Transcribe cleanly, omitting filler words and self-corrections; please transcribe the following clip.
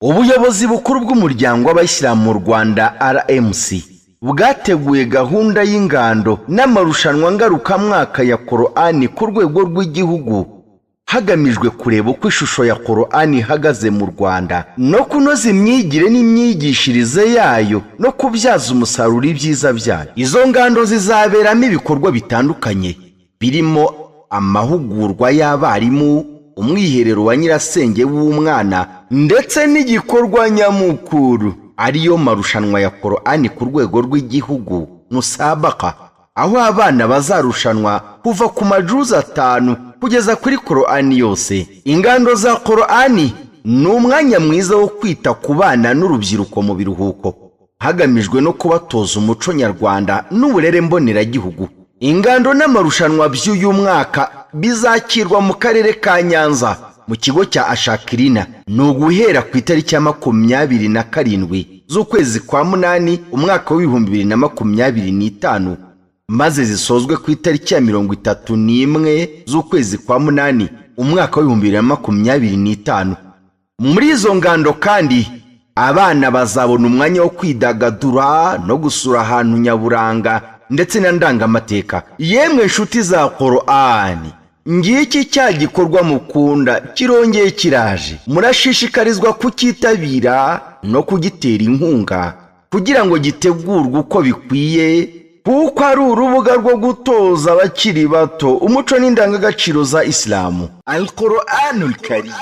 Ubuyobozi bukuru bw'umuryango w'Abayisilamu mu Rwanda RMC bwateguye gahunda y'ingando n'amarushanwa ngarukamwaka ya Qur'ani ku rwego rw'igihugu hagamijwe kureba uko ishusho ya Qur'ani ihagaze mu Rwanda no kunoza imyigire n'imyigishirize yayo no kubyaza umusaruro ibyiza byayo. Izo ngando zizaberamo ibikorwa bitandukanye birimo amahugurwa y'abarimu, umwiherero wa nyirasenge w'umwana ndetse n'igikorwa nyamukuru ariyo marushanwa ya Qur'ani ku rwego rw'igihugu musabaka, aho abana bazarushanwa kuva ku majuzu 5 kugeza kuri Qur'ani yose. Ingando za Qur'ani ni umwanya mwiza wo kwita ku bana n'urubyiruko mu biruhuko hagamijwe no kubatoza umuco nyarwanda n'uburere mboneragihugu. Ingando n'amarushanwa by'uyu mwaka bizakirwa mu karere ka Nyanza mu kigo cya Ashakirina n'uguhera ku itariki ya 27 z'ukwezi kwa munani umwaka wa 2025 maze zisozwe ku itariki ya 31 z'ukwezi kwa munani umwaka wa 2025. Muri izo ngando kandi abana bazabona umwanya wo kwidagadura no gusura ahantu nyaburanga ndetse na ndangamateka. Yemwe inshuti za Qur'ani, ngiki cya gikorwa mukunda kirongeye kiraje, murashishikarizwa kukitabira no kugitera inkunga kugira ngo gitegurwe uko bikwiye, kuko ari urubuga rwo gutoza abakiri bato umuco n'indangagaciro za Islamu. Al-Qur'anul Karim.